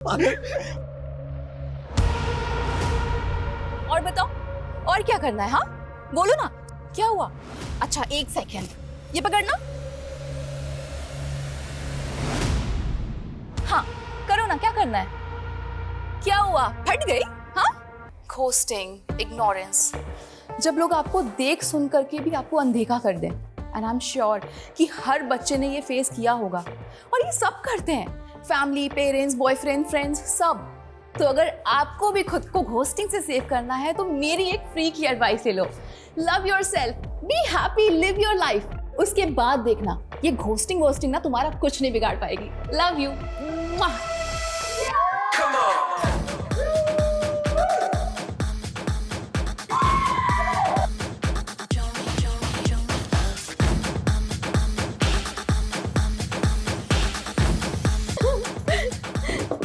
और बताओ, और क्या करना है? हाँ बोलो ना, क्या हुआ? अच्छा एक सेकेंड, ये पकड़ना। हाँ करो ना, क्या करना है? क्या हुआ, फट गई? हाँ, घोस्टिंग, इग्नोरेंस, जब लोग आपको देख सुन करके भी आपको अनदेखा कर दें। एंड आई एम श्योर कि हर बच्चे ने ये फेस किया होगा, और ये सब करते हैं, फैमिली, पेरेंट्स, बॉयफ्रेंड, फ्रेंड्स, सब। तो अगर आपको भी खुद को घोस्टिंग से सेव करना है तो मेरी एक फ्री की एडवाइस ले लो। Love yourself, be happy, live your life. उसके बाद देखना, ये घोस्टिंग वोस्टिंग ना तुम्हारा कुछ नहीं बिगाड़ पाएगी। Love you.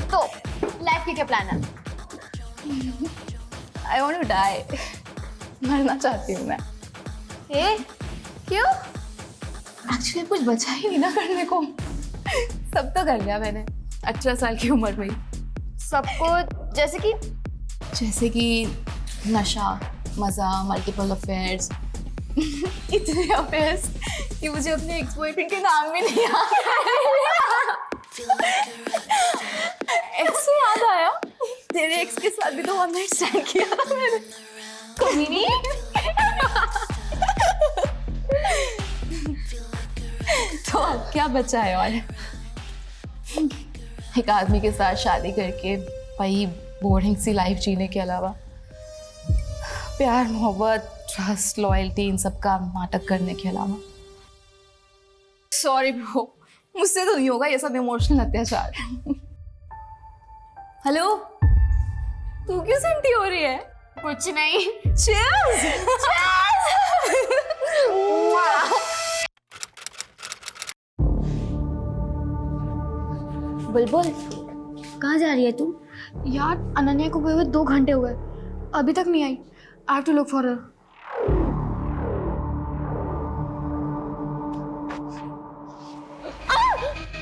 तो लाइफ के क्या प्लान है? आई वांट टू डाई, मरना चाहती हूँ मैं। ए, क्यों? एक्चुअली कुछ बचा ही नहीं ना करने को, सब तो कर लिया मैंने 18 साल की उम्र में। सबको जैसे कि नशा, मजा, मल्टीपल अफेयर्स, इतने अफेयर्स कि मुझे अपने एक्स बॉयफ्रेंड के नाम भी नहीं याद। एक्स से याद आया, तेरे एक्स के साथ भी तो वन नाइट स्टैंड किया था मैंने। कभी नहीं। तो अब क्या बचा है? और एक आदमी के साथ शादी करके वही बोरिंग सी लाइफ जीने के अलावा प्यार, मोहब्बत, ट्रस्ट, लॉयल्टी, इन सब का नाटक करने के अलावा। सॉरी ब्रो, मुझसे तो नहीं होगा ये सब इमोशनल अत्याचार। हेलो, तू क्यों सेंटी हो रही है? कुछ नहीं। Cheers! बुलबुल, कहाँ जा रही है तू? यार अनन्या को गए हुए 2 घंटे हो गए, अभी तक नहीं आई। I have to look for her.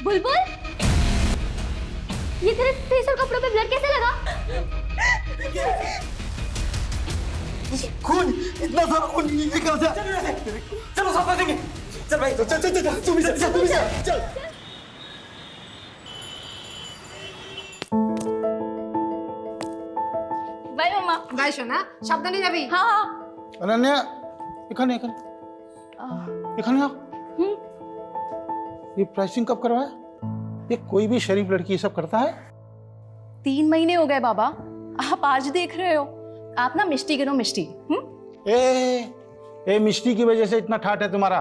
Bulbul, ये तेरे फेस और कपड़ों पे ब्लड कैसे लगा? खून, इतना सारा खून, ये कहाँ से? चलो साफ कर देंगे। चल भाई, चल चल चल, तुम भी चल। बाय मम्मा। बाय सोना, সাবধানে যাবি। हाँ हाँ। अनन्या, এখানে आओ। ये प्राइसिंग कब करवाया? ये कोई भी शरीफ लड़की ये सब करता है? 3 महीने हो गए बाबा, आप आज देख रहे हो। आप ना मिष्टी गिनो, मिष्टी। ए मिष्टी की वजह से इतना ठाट है तुम्हारा।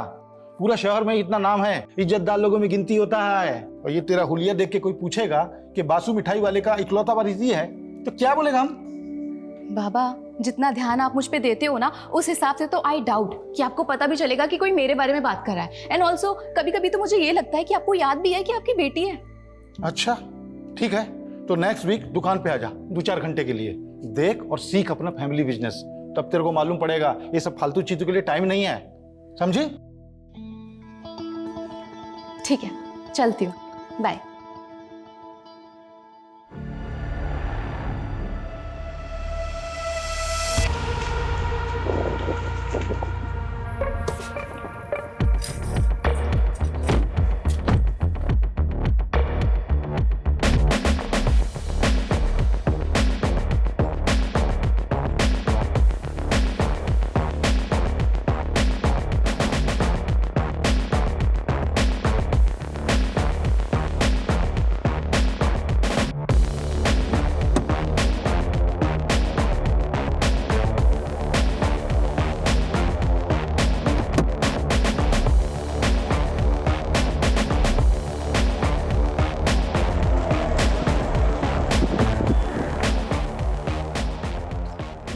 पूरा शहर में इतना नाम है, इज्जतदार लोगों में गिनती होता है। और ये तेरा हुलिया देख के कोई पूछेगा कि बासु मिठाई वाले का इकलौता वारिस ये है, तो क्या बोलेगा हम? बाबा, जितना ध्यान आप मुझ पे देते हो ना, उस हिसाब से तो आई डाउट कि आपको पता भी चलेगा कि कोई मेरे बारे में बात कर रहा है। एंड ऑल्सो कभी कभी तो मुझे ये लगता है कि आपको याद भी है कि आपकी बेटी है। अच्छा ठीक है, तो नेक्स्ट वीक दुकान पे आ जा 2-4 घंटे के लिए। देख और सीख अपना फैमिली बिजनेस, तब तेरे को मालूम पड़ेगा ये सब फालतू चीजों के लिए टाइम नहीं है, समझी? ठीक है, चलती हूँ, bye.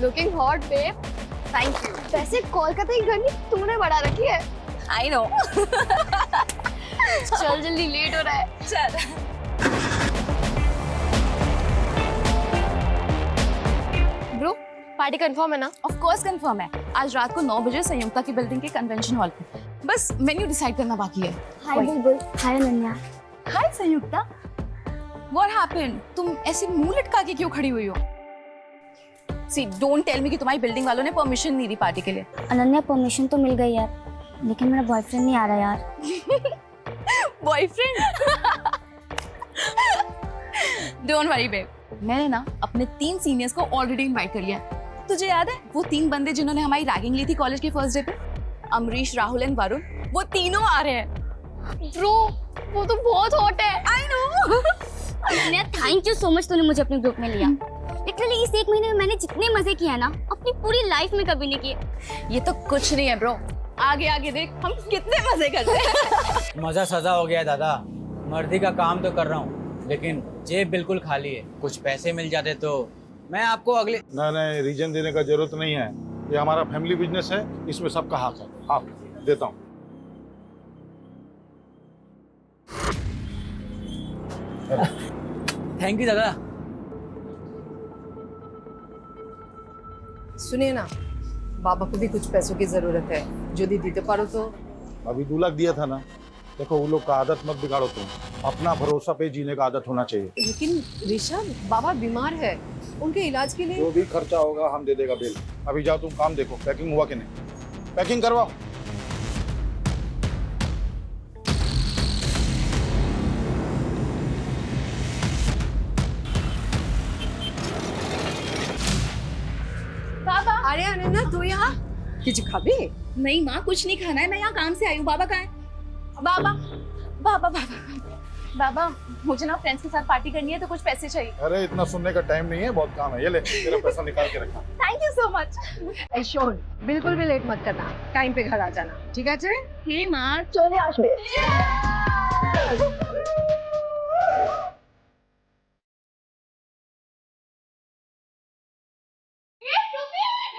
Looking hot babe. Thank you. वैसे कोलकाता की गर्मी तूने बढ़ा रखी है। I know. चल जल्दी, लेट हो रहा है। चल। ब्रो, पार्टी कंफर्म है ना? ऑफ कोर्स कंफर्म है, आज रात को 9 बजे संयुक्ता की बिल्डिंग के कन्वेंशन हॉल पे। बस मेन्यू डिसाइड करना बाकी है। हाय बुलबुल। हाय अनन्या। हाय संयुक्ता, What happened? तुम ऐसे मुंह लटका के क्यों खड़ी हुई हो? See, don't tell me कि तुम्हारी बिल्डिंग वालों ने परमिशन नहीं दी पार्टी के लिए। अनन्या परमिशन तो मिल गई यार, लेकिन मेरा बॉयफ्रेंड नहीं आ रहा यार। बॉयफ्रेंड? Don't worry babe, मैंने ना अपने 3 सीनियर्स को ऑलरेडी इनवाइट कर लिया। तुझे याद है वो 3 बंदे जिन्होंने हमारी रैगिंग ली थी कॉलेज के फर्स्ट डे पे? अमरीश, राहुल एंड वरुण, वो तीनों आ रहे हैं। ब्रो वो तो बहुत हॉट है। I know। Ananya thank you so much, तूने मुझे अपने ग्रुप में लिया। लिटरली इस 1 महीने में मैंने जितने मजे किए हैं ना अपनी पूरी लाइफ में कभी नहीं किए। ये तो कुछ नहीं है ब्रो, आगे आगे देख हम कितने मजे करते हैं। मजा सजा हो गया है दादा। मर्दी का काम तो कर रहा हूँ, लेकिन जेब बिल्कुल खाली है। कुछ पैसे मिल जाते तो मैं आपको अगले। नहीं, रीजन देने का जरूरत नहीं है। ये हमारा फैमिली बिजनेस है, इसमें सबका हक है। हाँ, देता हूँ। थैंक यू दादा। सुनिए ना, बाबा को भी कुछ पैसों की जरूरत है, जो दी दीते पारो तो। अभी 2 लाख दिया था ना। देखो वो लोग का आदत मत बिगाड़ो तुम, अपना भरोसा पे जीने का आदत होना चाहिए। लेकिन ऋषभ, बाबा बीमार है, उनके इलाज के लिए जो भी खर्चा होगा हम दे देगा बिल। अभी जाओ तुम काम देखो, पैकिंग हुआ कि नहीं, पैकिंग करवाओ। बाबा। अरे अनन्या तू यहाँ कुछ खाबी? नहीं माँ, कुछ नहीं खाना है, मैं यहाँ काम से आई हूँ। बाबा कहाँ है? बाबा बाबा बाबा बाबा, मुझे ना फ्रेंड्स के साथ पार्टी करनी है, तो कुछ पैसे चाहिए। अरे इतना सुनने का टाइम नहीं है, बहुत काम है। ये ले, तेरा पैसा निकाल के रखा। Thank you so much. ऐशोर, बिल्कुल भी लेट मत करना, टाइम पे घर आ जाना, ठीक है? चले हे माँ, चले आज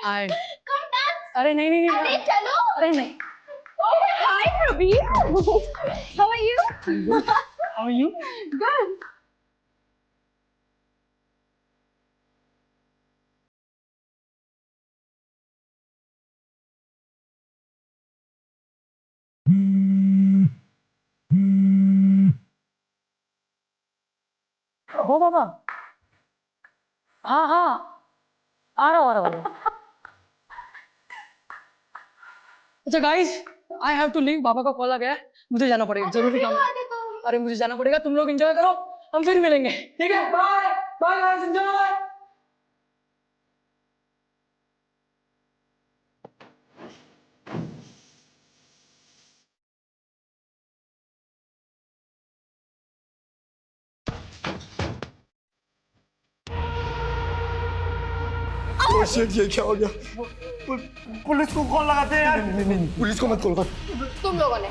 आए। अरे नहीं अरे चलो। अरे नहीं। Hi Praveen, how are you? How are you? Good. हो बाबा। हाँ आ रहा हूँ। अच्छा guys, I have to leave, बाबा का कॉल आ गया है, मुझे जाना पड़ेगा, जरूरी काम है। अरे मुझे जाना पड़ेगा, तुम लोग एंजॉय करो, हम फिर मिलेंगे, ठीक है? Bye bye guys, enjoy. ये क्या हो गया? पुलिस को कॉल लगाते हैं यार। नहीं, पुलिस को मत कॉल कर। तुम लोगों ने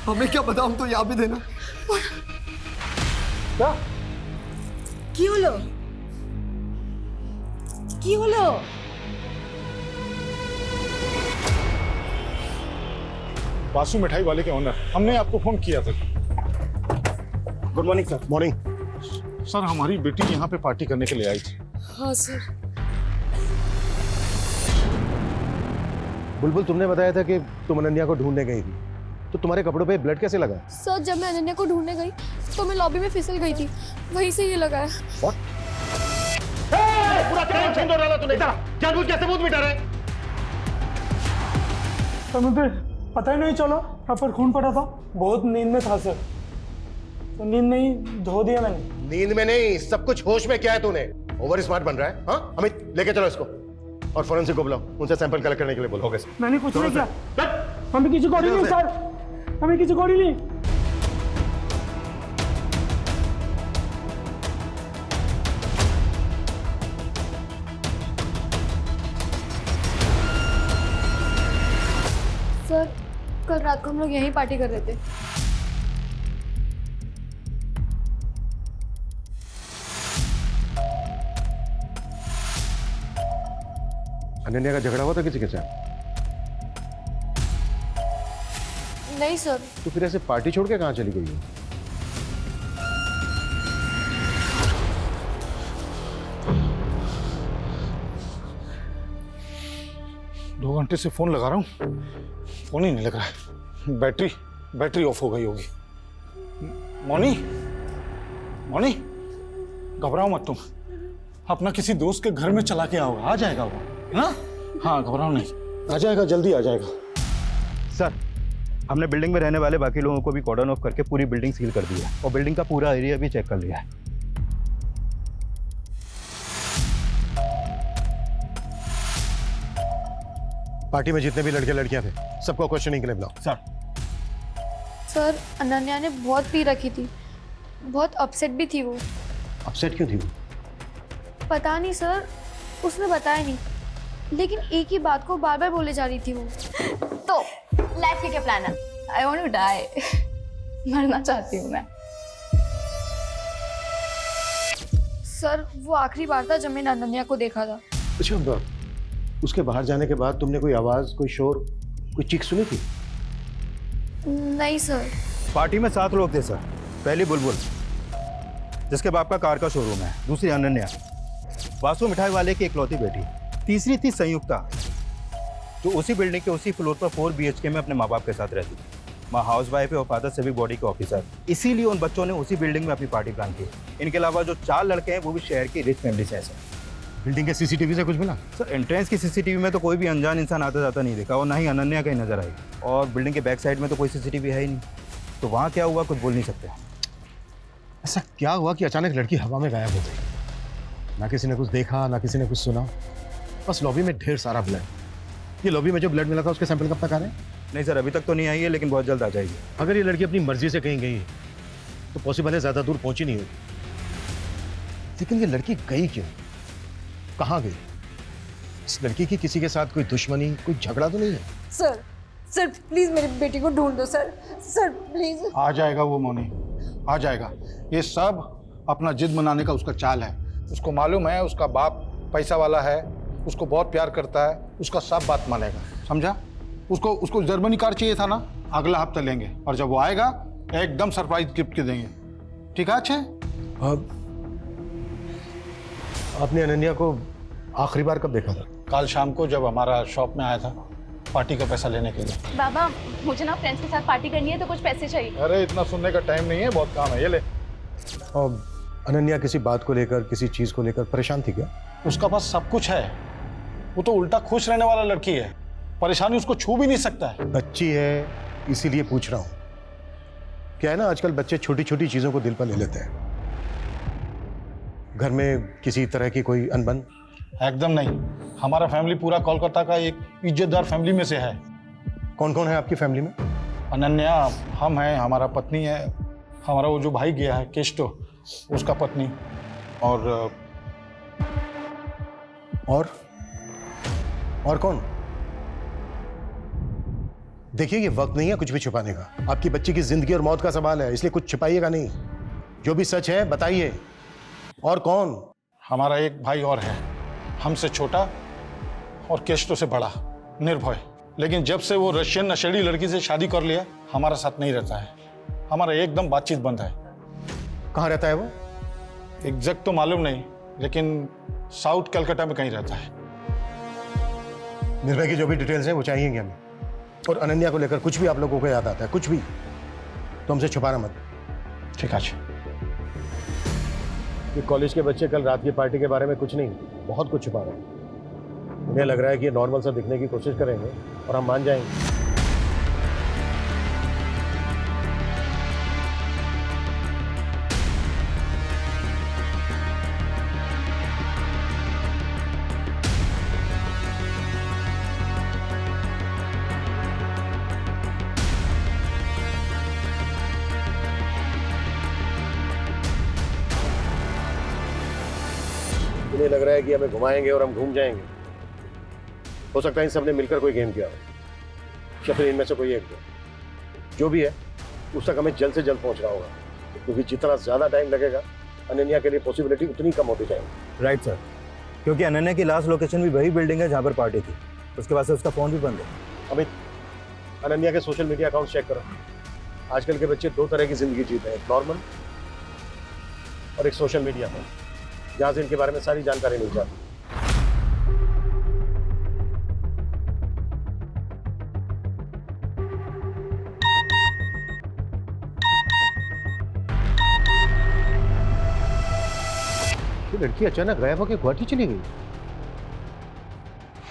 हमें क्या पता, हम तो यहाँ भी देना। क्या? কি হলো? बासु मिठाई वाले के ओनर, हमने आपको फोन किया था। Good morning sir. Morning sir, हमारी बेटी यहाँ पे पार्टी करने के लिए आई थी। हाँ सर। बुलबुल, तुमने बताया था कि तुम अनन्या को ढूंढने गई थी, तो तुम्हारे कपड़ों पे ब्लड कैसे लगा? सर जब मैं अनन्या को ढूंढने गई तो मैं लॉबी में फिसल गई थी, वहीं से ये लगा है। What? पूरा क्राइम सीन तो डाला तूने, जानबूझ के सबूत मिटा रहे। सर मुझे पता ही नहीं चला, यहाँ पर खून पड़ा था, बहुत नींद में था सर, तो नींद में ही धो दिया मैंने। नींद में नहीं, सब कुछ होश में। क्या है तूने? ओवर स्मार्ट बन रहा है। हाँ अमित, लेके चलो इसको और फोरेंसिक को बुलाओ, उनसे सैंपल कलेक्ट करने के लिए बोलो। हो गया सर। मैंने कुछ नहीं किया, हमें किसी को नहीं सर, हमें किसी को नहीं। सर कल रात को हम लोग यहीं पार्टी कर रहे थे। अनन्या का झगड़ा हुआ था किसी के साथ? नहीं सर। तो फिर ऐसे पार्टी छोड़ के कहाँ चली गई है? दो घंटे से फोन लगा रहा हूँ, फोन ही नहीं लग रहा है। बैटरी ऑफ हो गई होगी। मोनी, मौनी, घबराओ मत तुम, अपना किसी दोस्त के घर में चला के आओ, आ जाएगा वो, है ना? हाँ, घबराओ नहीं, आ जाएगा, जल्दी आ जाएगा। सर, हमने बिल्डिंग में रहने वाले बाकी लोगों को भी कॉर्डन ऑफ करके पूरी बिल्डिंग सील कर दी है और बिल्डिंग का पूरा एरिया भी चेक कर लिया है। पार्टी में जितने भी लड़के लड़कियां थे सबको क्वेश्चनिंग के लिए बुलाओ। सर, सर अनन्या ने बहुत पी रखी थी, बहुत अपसेट भी थी वो। अपसेट क्यों थी वो? पता नहीं सर, उसने बताया नहीं, लेकिन एक ही बात को बार बार बोले जा रही थी वो। तो लाइफ के क्या प्लान है? I want to die. मरना चाहती हूँ मैं। सर वो आखिरी बार था जब मैंने अनन्या को देखा था। अच्छा, उसके बाहर जाने के बाद तुमने कोई आवाज, कोई शोर, कोई चीख सुनी थी? नहीं सर। पार्टी में 7 लोग थे सर। पहली बुलबुल, जिसके बाप का कार का शोरूम है, दूसरी अनन्या, वासु मिठाई वाले की इकलौती बेटी, तीसरी थी संयुक्ता, जो उसी बिल्डिंग के उसी फ्लोर पर 4 BHK में अपने माँ बाप के साथ रहती थी। माँ हाउस वाइफ है और फादर सिविक बॉडी के ऑफिसर। इसीलिए उन बच्चों ने उसी बिल्डिंग में अपनी पार्टी प्लान की। इनके अलावा जो 4 लड़के हैं वो भी शहर की रिच फैमिली से हैं। बिल्डिंग के सीसीटीवी से कुछ मिला? सर, एंट्रेंस की सीसीटीवी में तो कोई भी अनजान इंसान आता जाता नहीं देखा और ना ही अनन्या कहीं नजर आई, और बिल्डिंग के बैक साइड में तो कोई सीसीटीवी है ही नहीं, तो वहाँ क्या हुआ कुछ बोल नहीं सकते। ऐसा क्या हुआ कि अचानक लड़की हवा में गायब हो गई? ना किसी ने कुछ देखा, ना किसी ने कुछ सुना, बस लॉबी में ढेर सारा ब्लड। ये लॉबी में जो ब्लड मिला था उसके सैंपल कब तक आ रहे हैं? नहीं सर, अभी तक तो नहीं आई है, लेकिन बहुत जल्द आ जाएगी। अगर ये लड़की अपनी मर्जी से कहीं गई तो पॉसिबल है ज्यादा दूर पहुंची नहीं होगी, लेकिन ये लड़की गई क्यों, कहाँ गई? इस लड़की की किसी के साथ कोई दुश्मनी, कोई झगड़ा तो नहीं है? सर, सर प्लीज मेरी बेटी को ढूंढ दो सर, सर प्लीज। आ जाएगा वो मौनी, आ जाएगा। ये सब अपना जिद मनाने का उसका चाल है। उसको मालूम है उसका बाप पैसा वाला है, उसको बहुत प्यार करता है, उसका सब बात मानेगा, समझा? उसको जर्मनी कार चाहिए था ना, अगला हफ्ता लेंगे, और जब वो आएगा एकदम सरप्राइज गिफ्ट के देंगे, ठीक है? अच्छे, आपने अनन्या को आखिरी बार कब देखा था? कल शाम को जब हमारा शॉप में आया था पार्टी का पैसा लेने के लिए। बाबा, मुझे ना फ्रेंड्स के साथ पार्टी करनी है, तो कुछ पैसे चाहिए। अरे इतना सुनने का टाइम नहीं है, बहुत काम है, ये ले। और अनन्या किसी बात को लेकर, किसी चीज को लेकर परेशान थी क्या? उसका पास सब कुछ है, वो तो उल्टा खुश रहने वाला लड़की है, परेशानी उसको छू भी नहीं सकता है। बच्ची है इसीलिए पूछ रहा हूँ। क्या है ना, आजकल बच्चे छोटी छोटी चीजों को दिल पर ले लेते हैं। घर में किसी तरह की कोई अनबन? एकदम नहीं, हमारा फैमिली पूरा कोलकाता का एक इज्जतदार फैमिली में से है। कौन कौन है आपकी फैमिली में? अनन्या, हम हैं, हमारा पत्नी है, हमारा वो जो भाई गया है केस्टो, उसका पत्नी, और कौन? देखिए, ये वक्त नहीं है कुछ भी छुपाने का। आपकी बच्ची की जिंदगी और मौत का सवाल है, इसलिए कुछ छुपाइएगा नहीं। जो भी सच है बताइए। और कौन? हमारा एक भाई और है, हमसे छोटा और केस्टो से बड़ा, निर्भय। लेकिन जब से वो रशियन नशेड़ी लड़की से शादी कर लिया, हमारा साथ नहीं रहता है, हमारा एकदम बातचीत बंद है। कहाँ रहता है वो? एग्जैक्ट तो मालूम नहीं, लेकिन साउथ कलकत्ता में कहीं रहता है। निर्भय की जो भी डिटेल्स है वो चाहिएंगे हमें। और अनन्या को लेकर कुछ भी आप लोगों को याद आता है, कुछ भी, तो हमसे छुपाना मत। ठीक है। ये कॉलेज के बच्चे कल रात की पार्टी के बारे में कुछ नहीं, बहुत कुछ छुपा रहे हैं। उन्हें लग रहा है कि ये नॉर्मल सा दिखने की कोशिश करेंगे और हम मान जाएंगे। उन्हें लग रहा है कि हमें घुमाएंगे और हम घूम जाएंगे। हो सकता है इन सबने मिलकर कोई गेम किया हो, या फिर इनमें से कोई एक हो। जो भी है उस तक हमें जल्द से जल्द पहुंचना होगा, क्योंकि जितना ज्यादा टाइम लगेगा अनन्या के लिए पॉसिबिलिटी उतनी कम होती जाएगी। राइट सर, क्योंकि अनन्या की लास्ट लोकेशन भी वही बिल्डिंग है जहाँ पर पार्टी थी। उसके बाद से उसका फ़ोन भी बंद है। अमित, अनन्या के सोशल मीडिया अकाउंट चेक करो। आजकल के बच्चे 2 तरह की जिंदगी जीते हैं, एक नॉर्मल और एक सोशल मीडिया पर, जहाँ से इनके बारे में सारी जानकारी मिल जाती है। ये लड़की अचानक गायब होकर गुवाहाटी चली गई।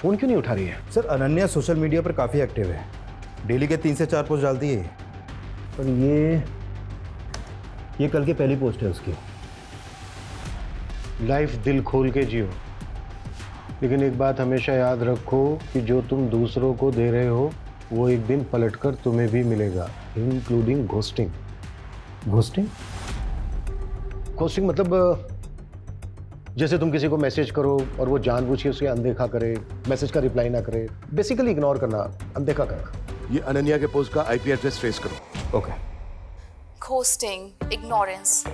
फोन क्यों नहीं उठा रही है? सर अनन्या सोशल मीडिया पर काफ़ी एक्टिव है, डेली के 3 से 4 पोस्ट डालती है। पर ये कल की पहली पोस्ट है उसकी। लाइफ दिल खोल के जियो, लेकिन एक बात हमेशा याद रखो कि जो तुम दूसरों को दे रहे हो वो एक दिन पलटकर तुम्हें भी मिलेगा, इंक्लूडिंग घोस्टिंग। घोस्टिंग? घोस्टिंग मतलब जैसे तुम किसी को मैसेज करो और वो जानबूझ के उसे अनदेखा करे, मैसेज का रिप्लाई ना करे, बेसिकली इग्नोर करना, अनदेखा करना। ये अनन्या के पोस्ट का आईपी एड्रेस ट्रेस करो। ओके। घोस्टिंग, इग्नोरेंस,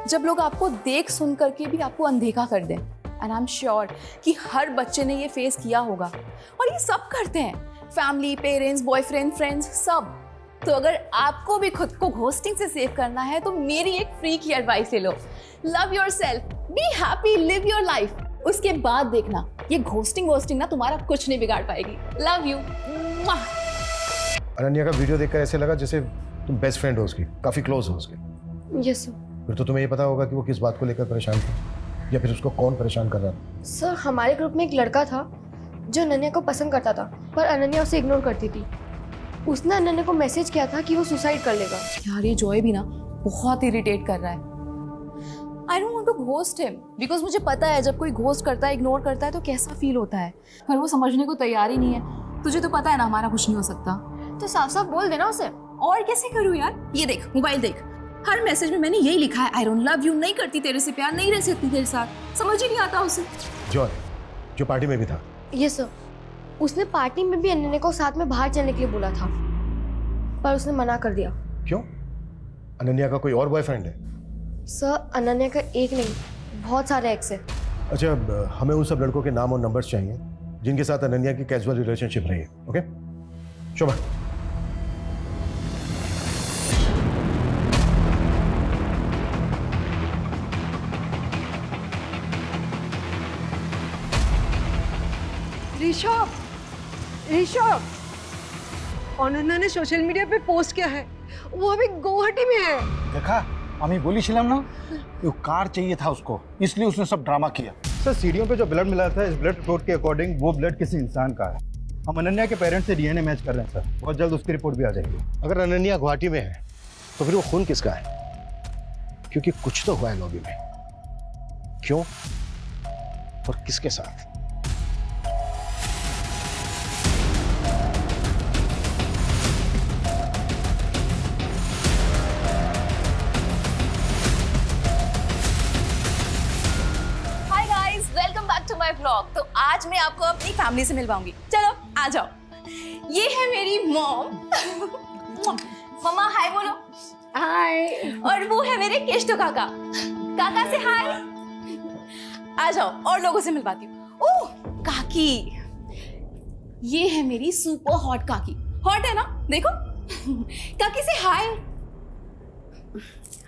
जब लोग आपको देख सुन करके भी आपको अनदेखा कर दें। एंड आई एम श्योर कि हर बच्चे ने ये फेस किया होगा और ये सब करते हैं, फैमिली, पेरेंट्स, बॉयफ्रेंड, फ्रेंड्स, सब। तो अगर आपको भी खुद को घोस्टिंग से सेव करना है तो मेरी एक फ्री की एडवाइस ले लो। Love yourself, be happy, live your life. उसके बाद देखना ये घोस्टिंग ना तुम्हारा कुछ नहीं बिगाड़ पाएगी। Love you. अनन्या का वीडियो देखकर ऐसे लगा जैसे तुम बेस्ट फ्रेंड हो उसकी, काफी क्लोज हो उसके। Yes sir. फिर तो तुम्हें ये पता होगा कि वो किस बात को लेकर परेशान थी, या फिर उसको कौन परेशान कर रहा था। सर हमारे ग्रुप में एक लड़का था जो अनन्या को पसंद करता था, पर अनन्या उसे इग्नोर करती थी। उसने अनन्या को मैसेज किया था कि वो सुसाइड कर लेगा। यार ये जॉय भी ना बहुत इरिटेट कर रहा है। I don't want to ghost him because मुझे पता है जब कोई घोस्ट करता है, इग्नोर करता है तो कैसा फील होता है, पर वो समझने को तैयार ही नहीं है। तुझे तो पता है ना हमारा कुछ नहीं हो सकता। तो साफ साफ बोल देना उसे। और कैसे करूँ यार? ये देख, मोबाइल देख, हर मैसेज में मैंने यही लिखा है, आई डोंट लव यू, नहीं करती तेरे से प्यार, नहीं रह सकती तेरे साथ। समझ ही नहीं आता उसे। जॉय जो पार्टी में भी था। Yes sir. उसने पार्टी में भी अनन्या को साथ में बाहर चलने के लिए बोला था, पर उसने मना कर दिया। क्यों? अनन्या का कोई और बॉयफ्रेंड है? सर अनन्या का एक नहीं, बहुत सारे एक्स है। अच्छा, हमें उन सब लड़कों के नाम और नंबर्स चाहिए जिनके साथ अनन्या की कैजुअल रिलेशनशिप रही है। ओके शोभा। ऋषभ, ऋषभ, अनन्या ने सोशल मीडिया पे पोस्ट किया है, वो अभी गुवाहाटी में है। देखा, আমি বলেছিলাম না वो कार चाहिए था उसको, इसलिए उसने सब ड्रामा किया। सर सीढ़ियों पे जो ब्लड मिला था इस ब्लड रिपोर्ट के अकॉर्डिंग वो ब्लड किसी इंसान का है। हम अनन्या के पेरेंट्स से डीएनए मैच कर रहे हैं सर, बहुत जल्द उसकी रिपोर्ट भी आ जाएगी। अगर अनन्या गुवाहाटी में है तो फिर वो खून किसका है? क्योंकि कुछ तो हुआ है लॉबी में। क्यों और किसके साथ? My blog. तो आज मैं आपको अपनी फैमिली से मिलवाऊंगी। चलो आ जाओ। ये है मेरी मॉम। मम्मा हाय बोलो। हाय। और वो है मेरे केष्टो काका। काका से हाय। आ जाओ और लोगों से मिलवाती हूँ। ओह काकी, ये है मेरी सुपर हॉट काकी। हॉट है ना, देखो। काकी से हाय।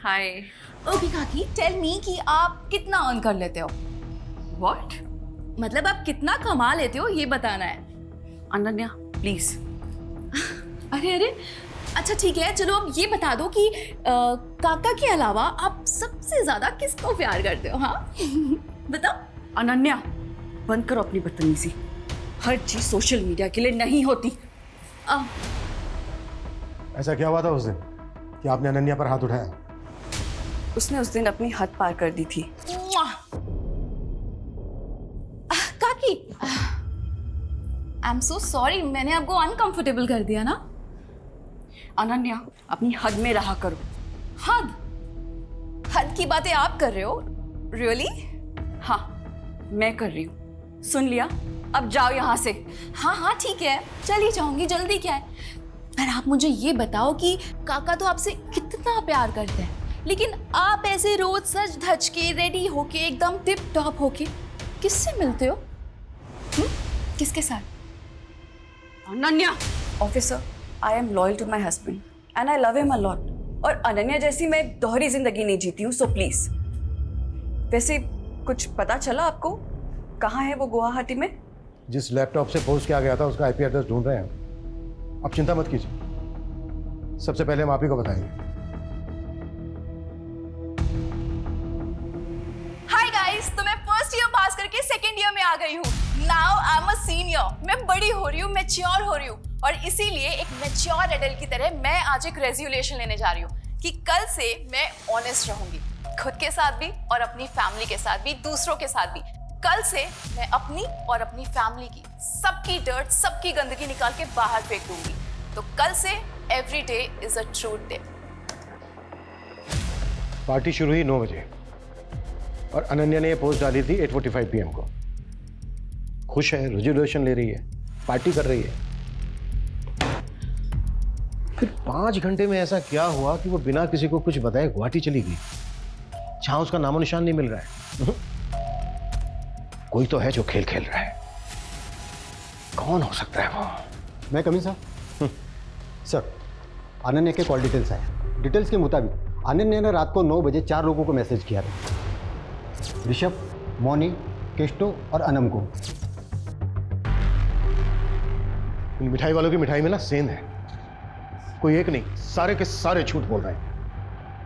हाय। ओके काकी, टेल मी कि आप कितना अर्न कर लेते हो? व्हाट? मतलब आप कितना कमा लेते हो ये बताना है। अनन्या प्लीज। अरे अरे अच्छा ठीक है, चलो अब ये बता दो कि काका के अलावा आप सबसे ज्यादा किसको प्यार करते हो? हाँ बताओ। अनन्या बंद करो अपनी बदतमीजी, हर चीज सोशल मीडिया के लिए नहीं होती। ऐसा क्या हुआ था उस दिन कि आपने अनन्या पर हाथ उठाया? उसने उस दिन अपनी हद पार कर दी थी। काकी आई एम सो सॉरी, मैंने आपको अनकंफर्टेबल कर दिया ना। अनन्या अपनी हद में रहा करो। हद? हद की बातें आप कर रहे हो? रियली? हाँ मैं कर रही हूँ। सुन लिया, अब जाओ यहाँ से। हाँ हाँ ठीक है, चली जाऊंगी, जल्दी क्या है। पर आप मुझे ये बताओ कि काका तो आपसे कितना प्यार करते हैं, लेकिन आप ऐसे रोज सज धज के रेडी होके एकदम टिप टॉप होके किससे मिलते हो? किसके साथ? Ananya, officer, I am loyal to my husband and I love him a lot. और अनन्या जैसी मैं दोहरी जिंदगी नहीं जीती हूँ, सो प्लीज। वैसे कुछ पता चला आपको कहाँ है वो गुवाहाटी में? जिस लैपटॉप से पोस्ट किया गया था उसका आईपी एड्रेस ढूंढ रहे हैं। आप चिंता मत कीजिए, सबसे पहले हम आप ही को बताएंगे। हाय गाइस, तो मैं गई हूँ। Now I am a senior, मैं बड़ी हो रही हूँ, मैच्योर हो रही हूँ, और इसीलिए एक मैच्योर एडल्ट की तरह मैं आज एक रेजोल्यूशन लेने जा रही हूँ कि कल से मैं ऑनेस्ट रहूंगी, खुद के साथ भी और अपनी फैमिली के साथ भी, दूसरों के साथ भी। कल से मैं अपनी और अपनी फैमिली की सबकी डर्ट, सबकी गंदगी निकाल के बाहर फेंक दूंगी। तो कल से every day is a truth day. Party शुरू हुई 9 बजे और अनन्या ने ये पोस्ट डाली थी 8:45 PM को। खुश है, रेजोल्यूशन ले रही है, पार्टी कर रही है। फिर 5 घंटे में ऐसा क्या हुआ कि वो बिना किसी को कुछ बताए गुवाहाटी चली गई, जहां उसका नामो निशान नहीं मिल रहा है। कोई तो है जो खेल खेल रहा है। कौन हो सकता है वो? मैं कमी सर। सर, अनन्या के कॉल डिटेल्स आए। डिटेल्स के मुताबिक अनन्या ने रात को 9 बजे 4 लोगों को मैसेज किया था। ऋषभ, मोनी, केष्टो और अनम को। इन मिठाई वालों की मिठाई में ना सेंध है। कोई एक नहीं, सारे के सारे झूठ बोल रहे हैं।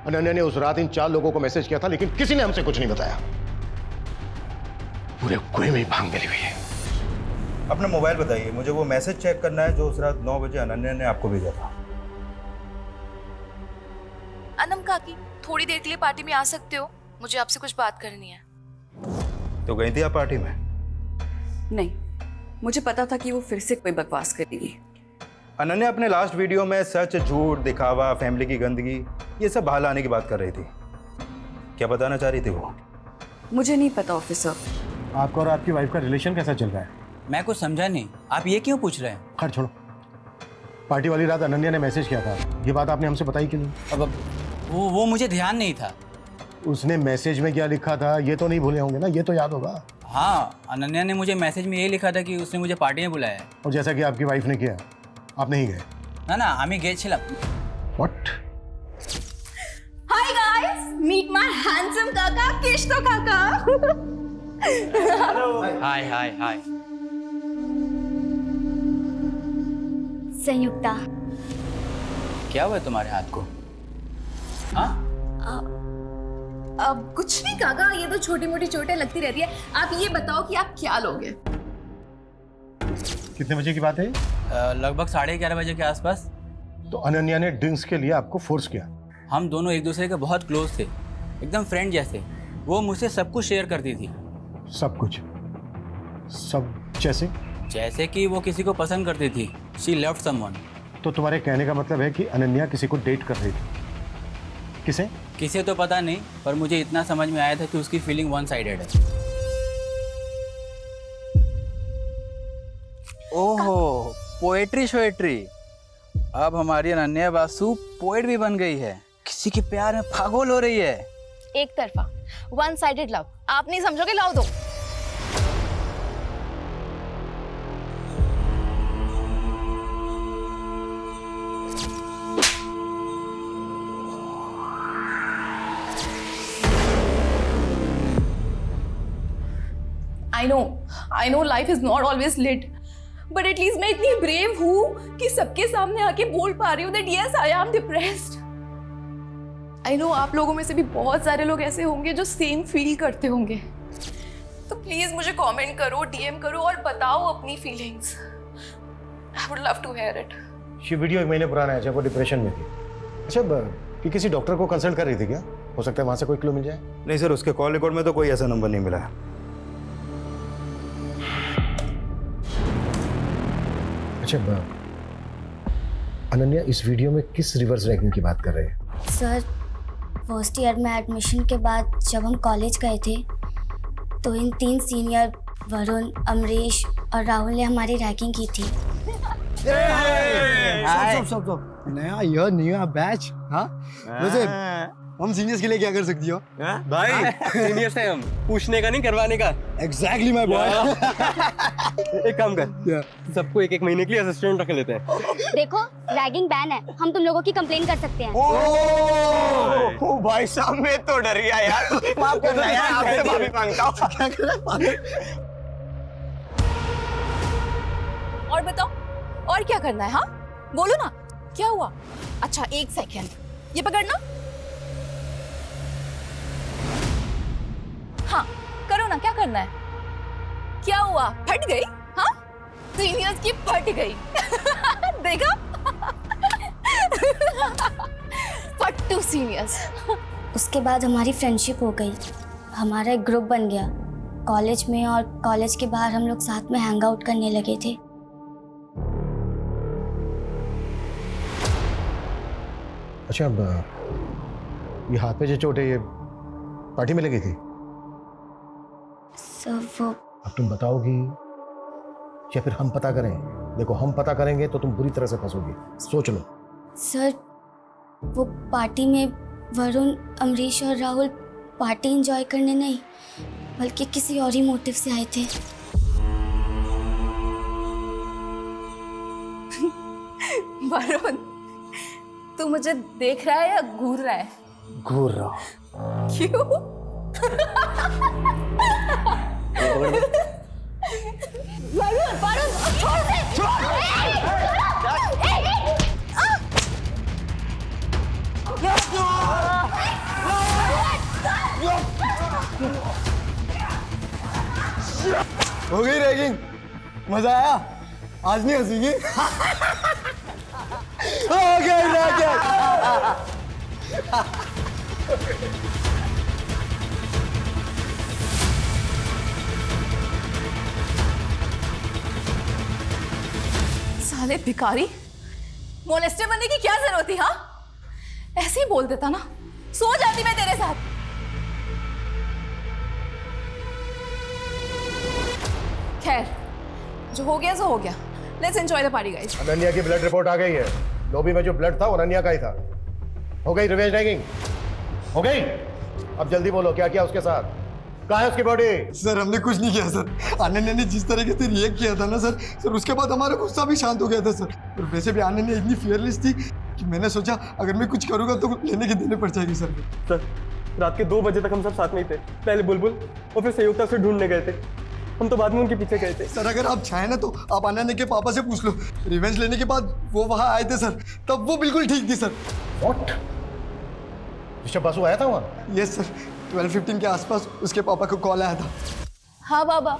अनन्या ने उस रात इन 4 लोगों को मैसेज किया था, लेकिन किसी ने हमसे कुछ नहीं बताया। पूरे कुएं में भांग मिली हुई है। अपना मोबाइल बताइए, मुझे वो मैसेज चेक करना है जो उस रात 9 बजे अनन्या ने आपको भेजा था। अनम काकी, थोड़ी देर के लिए पार्टी में आ सकते हो? मुझे आपसे कुछ बात करनी है। तो गई थी आप पार्टी में? नहीं, मुझे पता था कि वो फिर से कोई बकवास करेगी। अनन्या अपने लास्ट वीडियो में सच, झूठ, दिखावा, फैमिली की गंदगी, ये सब बाहर लाने की बात कर रही थी। क्या बताना चाह रही थी वो? मुझे नहीं पता ऑफिसर। आपका और आपकी वाइफ का रिलेशन कैसा चल रहा है? मैं कुछ समझा नहीं, आप ये क्यों पूछ रहे हैं? खैर छोड़ो। पार्टी वाली रात अनन्या ने मैसेज किया था, ये बात आपने हमसे बताई क्यों नहीं? अब वो मुझे ध्यान नहीं था। उसने मैसेज में क्या लिखा था ये तो नहीं भूले होंगे ना? ये तो याद होगा। हाँ, अनन्या ने मुझे मैसेज में ये लिखा था कि उसने मुझे पार्टी में बुलाया है। और जैसा कि आपकी वाइफ ने किया, आप नहीं गए? ना ना, আমি গেছিলাম। What? Hi guys, meet my handsome kaka, Keshto kaka. हाय हाय हाय। संयुक्ता, क्या हुआ तुम्हारे हाथ को? हाँ? अब कुछ नहीं काका, ये तो छोटी मोटी चोटें लगती रहती है। आप ये बताओ कि आप क्या लोगे? कितने बजे की बात है? लगभग 11:30 बजे के आसपास। तो अनन्या ने ड्रिंक्स के लिए आपको फोर्स किया? हम दोनों एक दूसरे के बहुत क्लोज थे, एकदम फ्रेंड जैसे। वो मुझसे सब कुछ शेयर करती थी। सब कुछ? सब जैसे? जैसे कि वो किसी को पसंद करती थी। She loved someone. तो तुम्हारे कहने का मतलब है कि अनन्या किसी को डेट कर रही थी? किसे? किसे तो पता नहीं, पर मुझे इतना समझ में आया था कि उसकी फीलिंग वन साइडेड है। ओहो, पोएट्री शोएट्री। अब हमारी अनन्या बासु पोएट भी बन गई है, किसी के प्यार में पागल हो रही है। एक तरफा, वन साइडेड लव। आप नहीं समझोगे, लाओ दो। I know life is not always lit, but at least मैं इतनी brave हूँ कि सबके सामने आके बोल पा रही हूँ that yes, I am depressed. I know आप लोगों में से भी बहुत सारे लोग ऐसे होंगे जो सेम फील करते होंगे। तो प्लीज मुझे कमेंट करो, डीएम करो और बताओ अपनी feelings. I would love to hear it. ये वीडियो 1 महीने पुराना है जब वो डिप्रेशन में थी। अच्छा, कि किसी डॉक्टर को कंसल्ट कर रही थी क्या? हो सकता है वहाँ से कोई क्लू मिल जाए। नहीं सर, उसके कॉल रिकॉर्ड में तो कोई ऐसा नंबर नहीं मिला है। अच्छा, अनन्या इस वीडियो में किस रिवर्स रैंकिंग की बात कर रहे हैं? सर, फर्स्ट ईयर में एडमिशन के बाद जब हम कॉलेज गए थे तो इन 3 सीनियर वरुण, अमरीश और राहुल ने हमारी रैंकिंग की थी। स्टॉप। नया बैच। हाँ, वैसे हम सीनियर्स के लिए क्या कर सकती हो? भाई सीनियर से हम पूछने का नहीं, करवाने का। Exactly my boy. एक काम कर, सबको 1-1 महीने के लिए असिस्टेंट रख लेते हैं। देखो, रैगिंग बैन है, हम तुम लोगों की कंप्लेन कर सकते हैं। ओ भाई साहब, मैं तो डर गया यार। माफ करना यार, आपसे माफी मांगता हूँ। क्या कर रहा है? और बताओ, और क्या करना है? हाँ बोलो ना, क्या हुआ? अच्छा 1 सेकेंड, ये पकड़ना। हाँ करो ना, क्या करना है? क्या हुआ, फट गई? हाँ, सीनियर्स की फट गई। देखा? फट्टू सीनियर्स। उसके बाद हमारी फ्रेंडशिप हो गई, हमारा एक ग्रुप बन गया कॉलेज में, और कॉलेज के बाहर हम लोग साथ में हैंग आउट करने लगे थे। अच्छा, अब ये हाथ पे जो चोट है ये पार्टी में लगी थी? सर वो अब तुम बताओगी या फिर हम पता करें? देखो, हम पता करेंगे तो तुम बुरी तरह से फंसोगी, सोच लो। सर वो पार्टी में वरुण, अमरीश और राहुल पार्टी एंजॉय करने नहीं बल्कि किसी और ही मोटिव से आए थे। वरुण, तू मुझे देख रहा है या घूर रहा है? घूर रहा हूं। क्यों? वरुण, वरुण, छोड़ दे! हो गई रैगिंग? मजा आया? आज नहीं हंसीगी? हो गई रैगिंग। साले भिखारी, मोलेस्टर बनने की क्या जरूरत थी? हाँ, ऐसे ही बोल देता ना, सो जाती मैं तेरे साथ। खैर, जो हो गया सो हो गया। Let's enjoy the party guys. Ananya की ब्लड रिपोर्ट आ गई है। लॉबी में जो ब्लड था वो अनन्या का ही था। हो गई रिवेंज रैगिंग? हो गई? अब जल्दी बोलो, क्या किया उसके साथ? कहाँ है उसकी बॉडी? सर हमने कुछ नहीं किया सर। अनन्या ने जिस तरीके से रिएक्ट किया था ना सर उसके बाद हमारा गुस्सा भी शांत हो गया था सर। और वैसे भी अनन्या इतनी फियरलेस थी कि मैंने सोचा अगर मैं कुछ करूँगा तो लेने के देने पड़ जाएगी सर। सर रात के 2 बजे तक हम सब साथ में ही थे। पहले बुलबुल और फिर संयुक्ता से ढूंढने गए थे। हम तो बाद में उनके पीछे गए थे। सर अगर आप चाहें ना तो आप अनन्या के पापा से पूछ लो। रिवेंज लेने के बाद वो वहाँ आए थे सर, तब वो बिल्कुल ठीक थी सर। व्हाट? ऋषभ बासु आया था वहाँ? यस सर, 12:15 के आसपास उसके पापा को कॉल आया था। हाँ बाबा,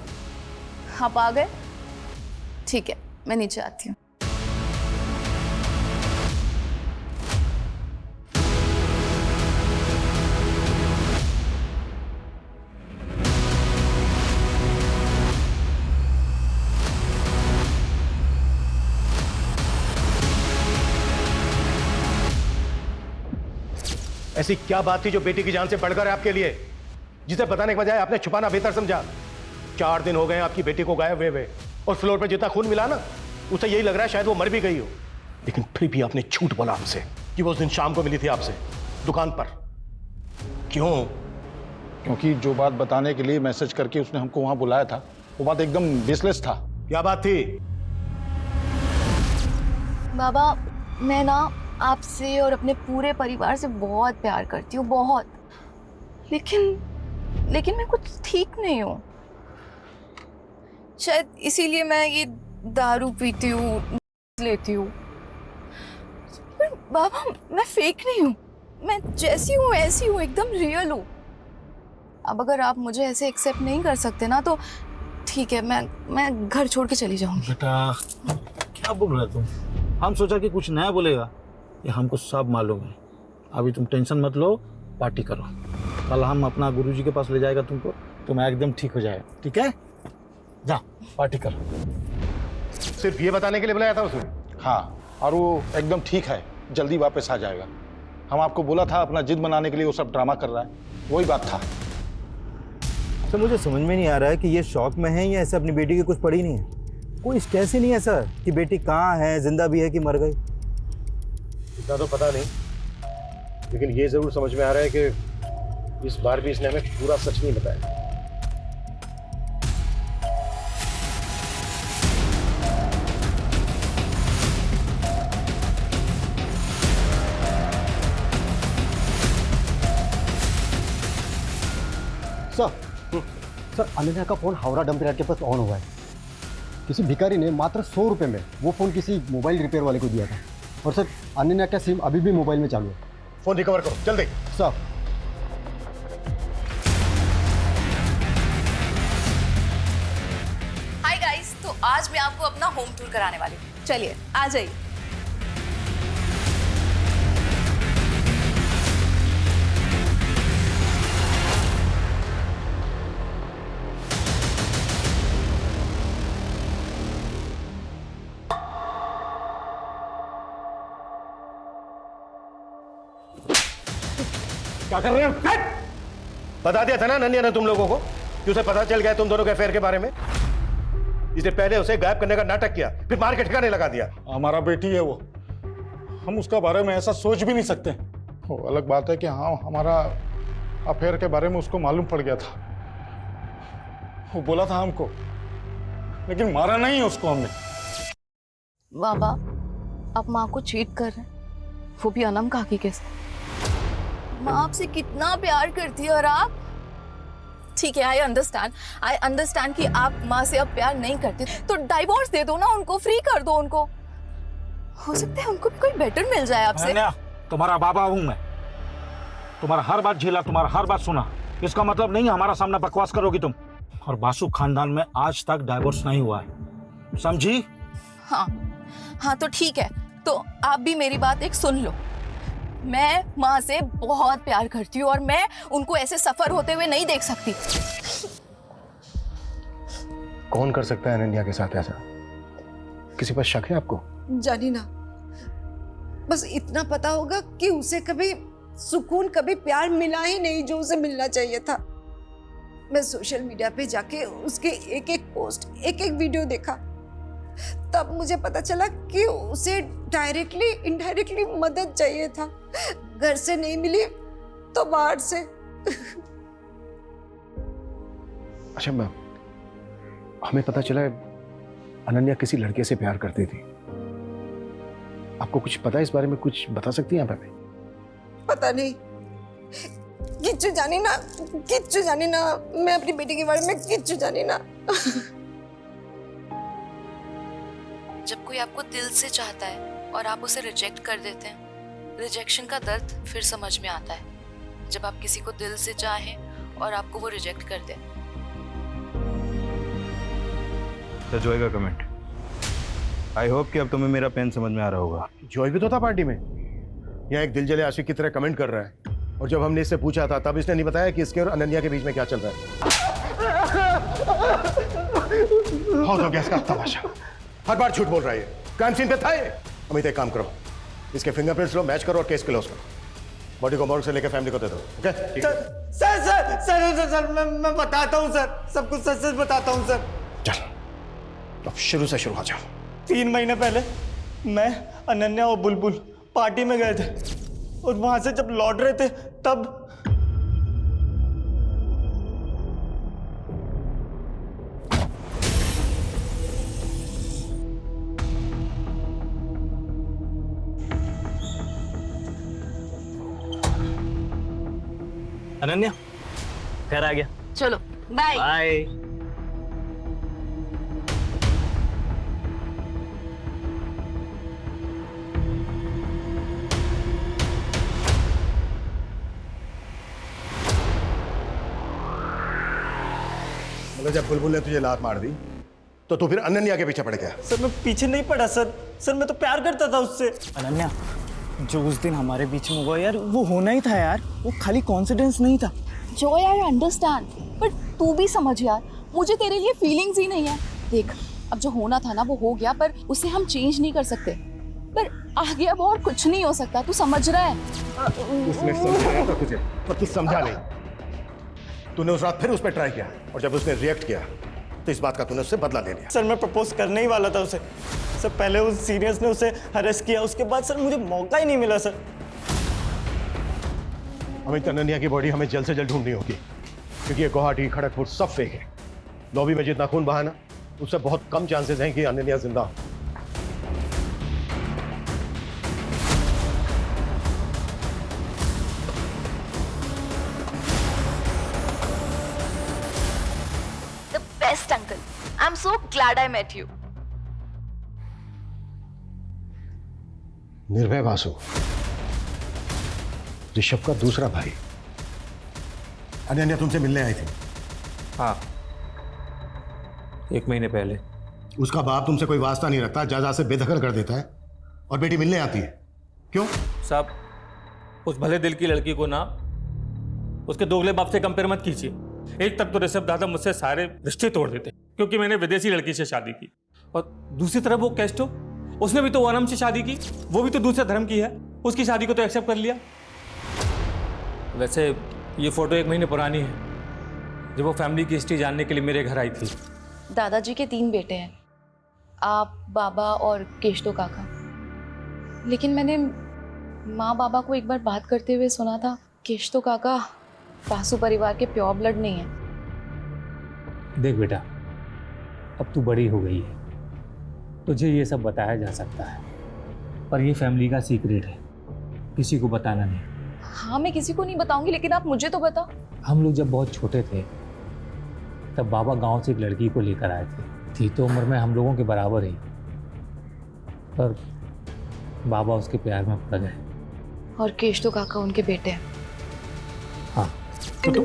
आप आ गए? ठीक है, मैं नीचे आती हूँ। ऐसी क्या बात थी जो बेटी की जान से बढ़कर है आपके लिए, जिसे बताने के बजाय आपने छुपाना बेहतर समझा? 4 दिन हो गए आपकी बेटी को गायब हुए और फ्लोर पे जितना खून मिला ना, उसे यही लग रहा है शायद वो मर भी गई हो। लेकिन फिर भी आपने झूठ बोला हमसे कि वो उस दिन शाम को मिली थी आपसे दुकान पर। क्यों? क्योंकि जो बात बताने के लिए मैसेज करके उसने हमको वहां बुलाया था, वो बात एकदम बेसलेस था। क्या बात थी? बाबा, मैं ना आपसे और अपने पूरे परिवार से बहुत प्यार करती हूँ, बहुत। लेकिन मैं कुछ ठीक नहीं हूँ। शायद इसीलिए मैं ये दारू पीती हूँ, लेती हूँ। पर बाबा, मैं फेक नहीं हूँ। मैं जैसी हूँ ऐसी हूँ, एकदम रियल हूँ। अब अगर आप मुझे ऐसे एक्सेप्ट नहीं कर सकते ना तो ठीक है, मैं घर छोड़ के चली जाऊंगी। बेटा, क्या बोल रहे तुम? हम सोचा कि कुछ नया बोलेगा, ये हमको सब मालूम है। अभी तुम टेंशन मत लो, पार्टी करो। कल हम अपना गुरुजी के पास ले जाएगा तुमको, तुम एकदम ठीक हो जाएगा। ठीक है, जा पार्टी करो। सिर्फ ये बताने के लिए बुलाया था उसने? हाँ, और वो एकदम ठीक है, जल्दी वापस आ जाएगा। हम आपको बोला था अपना जिद मनाने के लिए वो सब ड्रामा कर रहा है, वही बात था। सर मुझे समझ में नहीं आ रहा है कि ये शौक में है या ऐसे अपनी बेटी की कुछ पड़ी नहीं है। कोई स्ट्रेस ही नहीं है सर कि बेटी कहाँ है, जिंदा भी है कि मर गई। इतना तो पता नहीं, लेकिन ये जरूर समझ में आ रहा है कि इस बार भी इसने हमें पूरा सच नहीं बताया। सर अनन्या का फ़ोन हावड़ा डंप यार्ड के पास ऑन हुआ है। किसी भिखारी ने मात्र 100 रुपये में वो फ़ोन किसी मोबाइल रिपेयर वाले को दिया था। और सर अनन्या का सिम अभी भी मोबाइल में चालू है। फोन रिकवर करो जल्दी। सर आज मैं आपको अपना होम टूर कराने वाली हूँ। चलिए आ जाइए। क्या कर रहे हो? बता दिया था ना नन्या ने तुम लोगों को कि उसे पता चल गया तुम दोनों के अफेयर के बारे में। इसने पहले उसे गायब करने का नाटक किया, फिर मार के ठिकाने लगा दिया। हमारा बेटी है वो, हम उसका बारे में ऐसा सोच भी नहीं सकते। वो अलग बात है कि हाँ हमारा अफेयर के बारे में उसको मालूम पड़ गया था, वो बोला था हमको, लेकिन मारा नहीं उसको हमने। बाबा आप माँ को चीट कर रहे हैं, वो भी अनम काकी के साथ। माँ आपसे कितना प्यार करती है और आप। ठीक है, आई अंडरस्टैंड कि आप माँ से अब प्यार नहीं करते, तो डाइवोर्स दे दो ना उनको, फ्री कर दो उनको। हो सकता है उनको भी कोई बेटर मिल जाए आपसे। तुम्हारा बाबा हूं मैं, तुम्हारा हर बात झेला, तुम्हारा हर बात सुना। इसका मतलब नहीं हमारा सामना बकवास करोगी तुम। और बासु खानदान में आज तक डाइवोर्स नहीं हुआ है, समझी? हाँ तो ठीक है, तो आप भी मेरी बात एक सुन लो। मैं माँ से बहुत प्यार करती हूँ और मैं उनको ऐसे सफर होते हुए नहीं देख सकती। कौन कर सकता है अनन्या के साथ ऐसा? किसी पर शक है आपको? जानी ना, बस इतना पता होगा कि उसे कभी सुकून, कभी प्यार मिला ही नहीं जो उसे मिलना चाहिए था। मैं सोशल मीडिया पे जाके उसके एक एक पोस्ट, एक एक वीडियो देखा, तब मुझे पता चला कि उसे डायरेक्टली इनडायरेक्टली मदद चाहिए था। घर से नहीं मिली तो बाहर से। अच्छा मैम, हमें पता चला अनन्या किसी लड़के से प्यार करती थी। आपको कुछ पता है इस बारे में? कुछ बता सकती हैं आप हमें? पता नहीं, किच्चू जानी ना, किच्चू जानी ना। मैं अपनी बेटी के बारे में किच्चू जानी ना। जब कोई आपको दिल से चाहता है और आप उसे रिजेक्ट कर देते हैं, रिजेक्शन का दर्द फिर समझ में आता है। जब आप किसी को दिल से चाहें और आपको वो रिजेक्ट कर दे। तो जॉय का कमेंट, आई होप कि अब तुम्हें मेरा पेन समझ में आ रहा होगा। जॉय भी तो था पार्टी में, यहाँ एक दिल जले आशिक की तरह कमेंट कर रहा है। और जब हमने इससे पूछा था तब इसने नहीं बताया कि इसके और अनन्या के बीच में क्या चल रहा है। बहुत हो गया इसका तमाशा, हर बार झूठ बोल रहा है। क्राइम सीन पे था ये। अमित एक काम करो, इसके फिंगरप्रिंट्स लो, मैच करो और केस क्लोज करो। बॉडी को मॉर्ग से लेकर फैमिली को दे दो। Okay? Sir sir sir sir sir मैं बताता हूँ सर, सब कुछ सच सच बताता हूँ सर। चल अब शुरू से शुरू आ जाओ। 3 महीने पहले मैं, अनन्या और बुलबुल पार्टी में गए थे और वहां से जब लौट रहे थे तब अनन्या घर आ गया। चलो बाय बाय। मतलब जब बुलबुल ने तुझे लात मार दी तो तू फिर अनन्या के पीछे पड़ गया? सर मैं पीछे नहीं पड़ा सर मैं तो प्यार करता था उससे। अनन्या, जो उस दिन हमारे बीच में हुआ यार, वो होना ही था यार, वो खाली कॉन्फिडेंस नहीं था। जो यार अंडरस्टैंड, बट तू भी समझ यार, मुझे तेरे लिए फीलिंग्स ही नहीं है। देख अब जो होना था ना वो हो गया, पर उसे हम चेंज नहीं कर सकते। पर आगे अब और कुछ नहीं हो सकता, तू समझ रहा है? उसने समझाया था तुझे पर तू समझा नहीं। तूने उस रात फिर उस पर ट्राई किया और जब उसने रिएक्ट किया तो इस बात का तूने उससे बदला ले लिया। सर मैं प्रपोज करने ही वाला था उसे। सर पहले उस सीनियर्स ने उसे हरेस किया, उसके बाद सर मुझे मौका ही नहीं मिला सर। अमित, अनन्या की बॉडी हमें जल्द से जल्द ढूंढनी होगी क्योंकि ये गुवाहाटी, खड़गपुर सब फेक है। लॉबी में जितना खून बहा ना, उससे बहुत कम चांसेस हैं कि अनन्या जिंदा हो। The best uncle. I'm so glad I met you. निर्भय बासु, ऋषभ का दूसरा भाई। अनन्या तुमसे मिलने आई थी? हाँ, 1 महीने पहले। उसका बाप तुमसे कोई वास्ता नहीं रखता, जायदाद से बेदखल कर देता है और बेटी मिलने आती है। क्यों? साहब, उस भले दिल की लड़की को ना उसके दोगले बाप से कंपेयर मत कीजिए। एक तरफ तो ऋषभ दादा मुझसे सारे रिश्ते तोड़ देते क्योंकि मैंने विदेशी लड़की से शादी की, और दूसरी तरफ वो कैस्टो, उसने भी तो वनम से शादी की, वो भी तो दूसरे धर्म की है, उसकी शादी को तो एक्सेप्ट कर लिया। वैसे ये फोटो 1 महीने पुरानी है, जब वो फैमिली की हिस्ट्री जानने के लिए मेरे घर आई थी। दादाजी के 3 बेटे हैं, आप, बाबा और केशतो काका। लेकिन मैंने माँ बाबा को एक बार बात करते हुए सुना था, केशतो काका बासु परिवार के प्योर ब्लड नहीं है। देख बेटा, अब तू बड़ी हो गई है, तुझे ये सब बताया जा सकता है, पर ये फैमिली का सीक्रेट है, किसी को बताना नहीं। हाँ, मैं किसी को नहीं बताऊंगी, लेकिन आप मुझे तो बताओ। हम लोग जब बहुत छोटे थे तब बाबा गांव से एक लड़की को लेकर आए थे, थी तो उम्र में हम लोगों के बराबर ही, पर बाबा उसके प्यार में पड़ गए। और केशतो काका उनके बेटे हैं। हाँ तो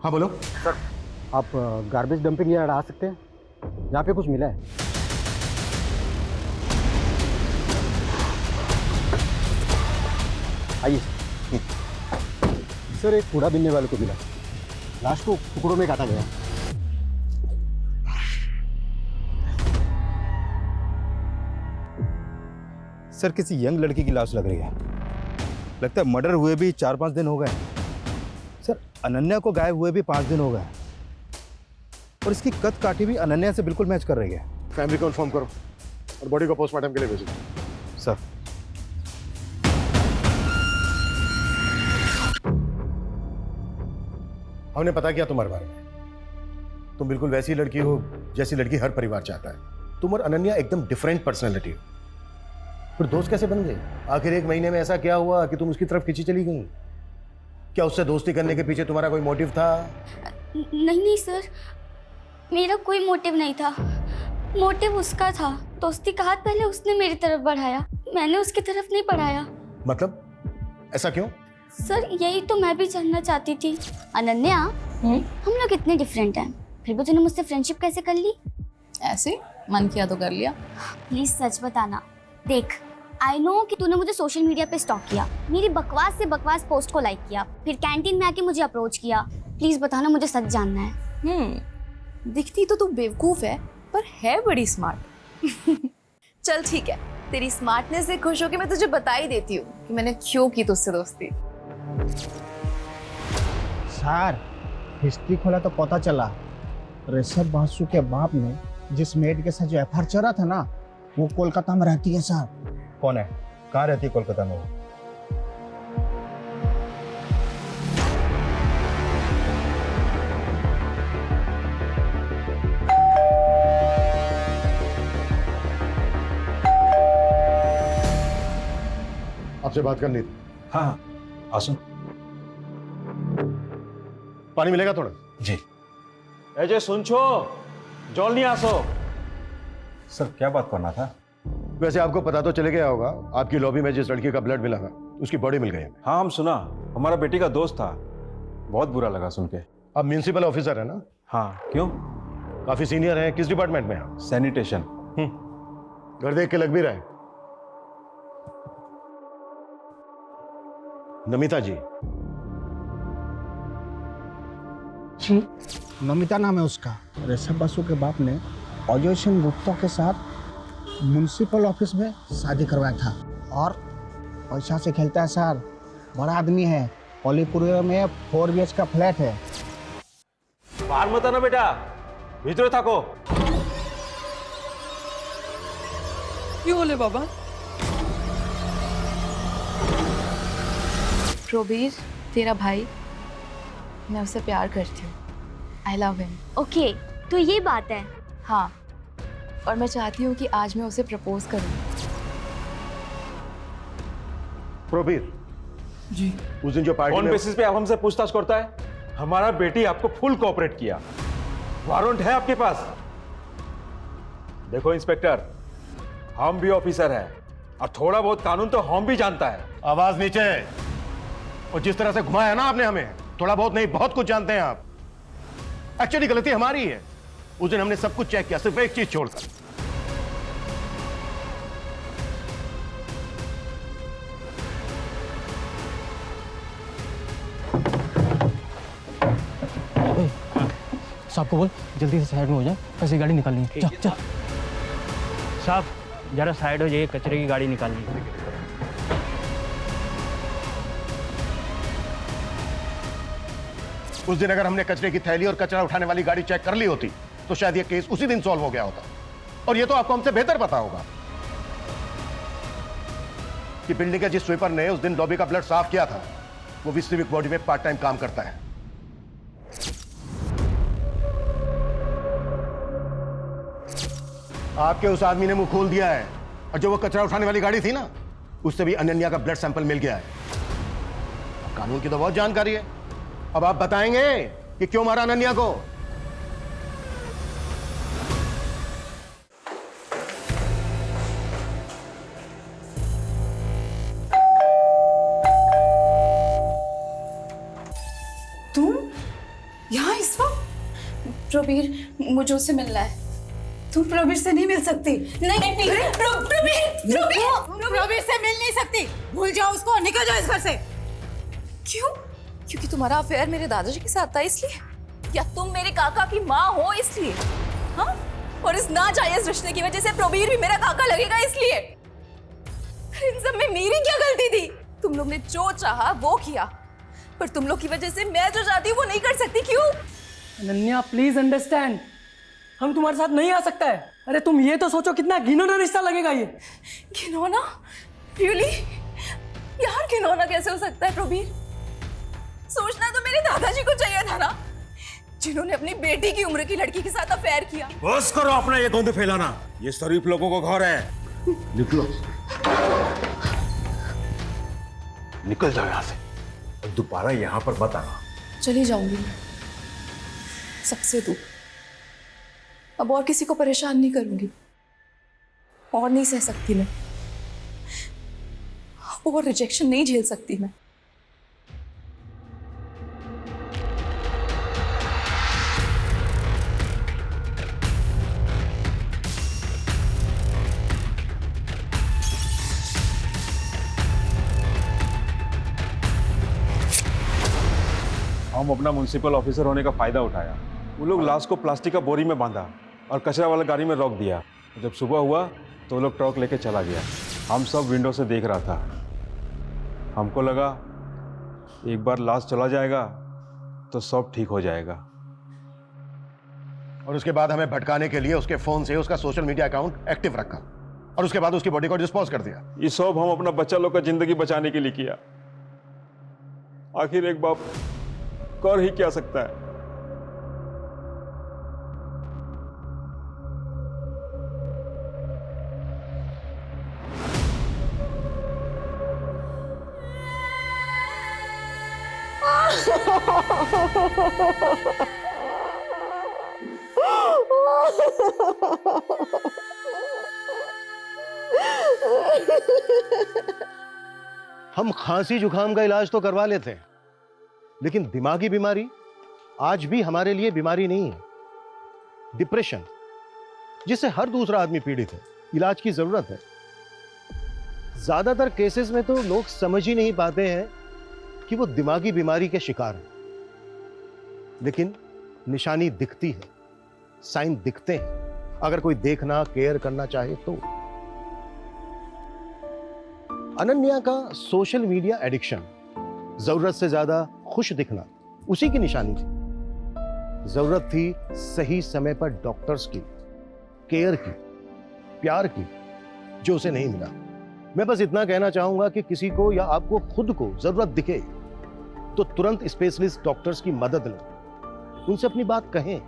हाँ बोलो सर। आप गार्बेज डंपिंग यार्ड आ सकते हैं? यहाँ पे कुछ मिला है। आइए सर। एक कूड़ा बीनने वाले को मिला, लाश को टुकड़ों में काटा गया। सर किसी यंग लड़की की लाश लग रही है, लगता है मर्डर हुए भी 4-5 दिन हो गए। सर अनन्या को गायब हुए भी 5 दिन हो गए, और इसकी कद काठी भी अनन्या से बिल्कुल मैच कर रही है। फैमिली को इन्फॉर्म करो और बॉडी को पोस्टमार्टम के लिए भेजो। सर हमने पता किया तुम्हारे बारे में, तुम बिल्कुल वैसी लड़की हो जैसी लड़की हर परिवार चाहता है। तुम और अनन्या एकदम डिफरेंट पर्सनैलिटी हो, फिर दोस्त कैसे बन गए? आखिर 1 महीने में ऐसा क्या हुआ कि तुम उसकी तरफ खींची चली गई? क्या उससे दोस्ती करने के पीछे तुम्हारा कोई मोटिव था? नहीं सर, मेरा कोई मोटिव नहीं था, मोटिव उसका था। दोस्ती का हाथ पहले उसने मेरी तरफ बढ़ाया, मैंने उसकी तरफ नहीं बढ़ाया। मतलब ऐसा क्यों? सर यही तो मैं भी जानना चाहती थी। अनन्या, हम लोग इतने डिफरेंट हैं, फिर भी तूने मुझसे फ्रेंडशिप कैसे कर ली? ऐसे मन किया तो कर लिया। प्लीज सच बताना। देख, आई नो कि तूने मुझे सोशल मीडिया पे स्टॉक किया, मेरी बकवास से बकवास पोस्ट को लाइक किया, फिर कैंटीन में आके मुझे अप्रोच किया। प्लीज बताना, मुझे सच जानना है। दिखती तो तू बेवकूफ है, पर है बड़ी स्मार्ट। चल ठीक है, तेरी स्मार्टनेस से खुश होकर मैं तुझे बता ही देती हूँ कि मैंने क्यों की तुझसे दोस्ती। सर हिस्ट्री खोला तो पता चला ऋषभ बासु के बाप ने जिस मेड के साथ जो एफआईआर चला था ना, वो कोलकाता में रहती है सर। कौन है? कहाँ रहती है कोलकाता में? आपसे बात करनी थी। हाँ आसो। पानी मिलेगा थोड़ा? जी। अजय सुन छो, जॉल नहीं आसो। सर क्या बात करना था? वैसे आपको पता तो चले गया होगा, आपकी लॉबी में जिस लड़की का ब्लड मिला था उसकी बॉडी मिल गई है। हाँ हम सुना, हमारा बेटी का दोस्त था, बहुत बुरा लगा सुन के। आप म्यूनिसिपल ऑफिसर है ना? हाँ क्यों? काफी सीनियर हैं, किस डिपार्टमेंट में हैं? सैनिटेशन। घर देख के लग भी रहा है। नमिता जी। नमिता नाम है उसका। ऋषभ बासु के बाप ने अजय सिंह गुप्ता के साथ म्युनिसिपल ऑफिस में शादी करवाया था, और पैसा से खेलता है सर। बड़ा आदमी है, अलीपुर में 4 BH का फ्लैट है। बाहर मत आना बेटा, भीतर थाको। क्यों बोले बाबा? प्रोबीर तेरा भाई, मैं उससे प्यार करती हूँ। आई लव हिम। ओके, तो ये बात है। हाँ, और मैं चाहती हूँ कि आज मैं उसे प्रपोज करूँ। प्रोबीर जी, उस दिन जो पार्टी कौन बेसिस पे आप हमसे पूछताछ करता है? हमारा बेटी आपको फुल कोऑपरेट किया, वारंट है आपके पास। देखो इंस्पेक्टर, हम भी ऑफिसर हैं और थोड़ा बहुत कानून तो हम भी जानता है। आवाज नीचे। और जिस तरह से घुमाया ना आपने हमें, थोड़ा बहुत नहीं बहुत कुछ जानते हैं आप। एक्चुअली गलती हमारी है, उस दिन हमने सब कुछ चेक किया, सिर्फ एक चीज छोड़कर। साहब को बोल जल्दी से साइड में हो जाए, कैसे गाड़ी निकालनी है। चल चल। साहब जरा साइड हो जाइए, कचरे की गाड़ी निकालनी है। उस दिन अगर हमने कचरे की थैली और कचरा उठाने वाली गाड़ी चेक कर ली होती तो शायद ये केस उसी दिन सॉल्व हो गया होता। और ये तो आपको हमसे बेहतर पता होगा कि बिल्डिंग के जिस स्वीपर ने उस दिन लॉबी का ब्लड साफ किया था वो भी सिविक बॉडी में पार्ट टाइम काम करता है। आपके उस आदमी ने मुंह खोल दिया है, और जो वो कचरा उठाने वाली गाड़ी थी ना, उससे भी अनन्या का ब्लड सैंपल मिल गया है। कानून की तो बहुत जानकारी है। अब आप बताएंगे कि क्यों मारा अनन्या को? तुम यहाँ इस वक्त? प्रवीर, मुझे उससे मिलना है। तुम प्रवीर से नहीं मिल सकती। नहीं प्रवीर से मिल नहीं सकती। भूल जाओ उसको, निकल जाओ इस घर से। क्यों? क्योंकि तुम्हारा अफेयर मेरे दादाजी के साथ था इसलिए? या तुम मेरे काका की माँ हो इसलिए? हाँ? और इस नाजायज रिश्ते की वजह से प्रवीर भी मेरा काका लगेगा इसलिए? इन सब में मेरी क्या गलती थी? तुम लोग ने जो चाहा वो किया, पर तुम लोग की वजह से मैं जो चाहती हूँ वो नहीं कर सकती। क्यों? अनन्या प्लीज अंडरस्टैंड, हम तुम्हारे साथ नहीं आ सकता है। अरे तुम ये तो सोचो कितना घिनौना रिश्ता लगेगा ये। घिनौना? रियली? यार घिनौना कैसे हो सकता है प्रवीर? सोचना तो मेरे दादाजी को चाहिए था ना, जिन्होंने अपनी बेटी की उम्र की लड़की के साथ अफेयर किया। बस करो अपना ये गंद फैलाना, ये शरीफ लोगों को घर है। निकलो, निकल जाओ यहाँ से, और दोबारा यहाँ पर मत आना। चली जाऊंगी सबसे दूर। अब और किसी को परेशान नहीं करूंगी, और नहीं सह सकती मैं, और रिजेक्शन नहीं झेल सकती मैं। हम अपना म्युनिसिपल ऑफिसर होने का फायदा उठाया। वो लोग लाश को प्लास्टिक का बोरी में बांधा और कचरा वाला गाड़ी में रोक दिया। जब सुबह हुआ तो वो लोग ट्रक लेके चला गया। हम सब विंडो से देख रहा था। हमको लगा एक बार लाश चला जाएगा तो सब ठीक हो जाएगा। और उसके बाद हमें भटकाने के लिए उसके फोन से उसका सोशल मीडिया अकाउंट एक्टिव रखा, और उसके बाद उसकी बॉडी को डिस्पोज कर दिया। ये सब हम अपना बच्चा लोग का जिंदगी बचाने के लिए किया। आखिर एक बाप कर ही क्या सकता है। हम खांसी जुकाम का इलाज तो करवा लेते हैं, लेकिन दिमागी बीमारी आज भी हमारे लिए बीमारी नहीं है। डिप्रेशन, जिससे हर दूसरा आदमी पीड़ित है, इलाज की जरूरत है। ज्यादातर केसेस में तो लोग समझ ही नहीं पाते हैं कि वो दिमागी बीमारी के शिकार हैं, लेकिन निशानी दिखती है, साइन दिखते हैं, अगर कोई देखना, केयर करना चाहे तो। अनन्या का सोशल मीडिया एडिक्शन, जरूरत से ज्यादा खुश दिखना, उसी की निशानी थी। जरूरत थी सही समय पर डॉक्टर्स की, केयर की, प्यार की, जो उसे नहीं मिला। मैं बस इतना कहना चाहूंगा कि किसी को या आपको खुद को जरूरत दिखे तो तुरंत स्पेशलिस्ट डॉक्टर्स की मदद लें, उनसे अपनी बात कहें।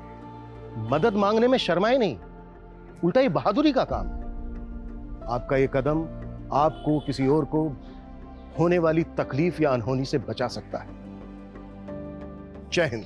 मदद मांगने में शर्माए नहीं, उल्टा ये बहादुरी का काम है। आपका ये कदम आपको किसी और को होने वाली तकलीफ या अनहोनी से बचा सकता है। जय हिंद।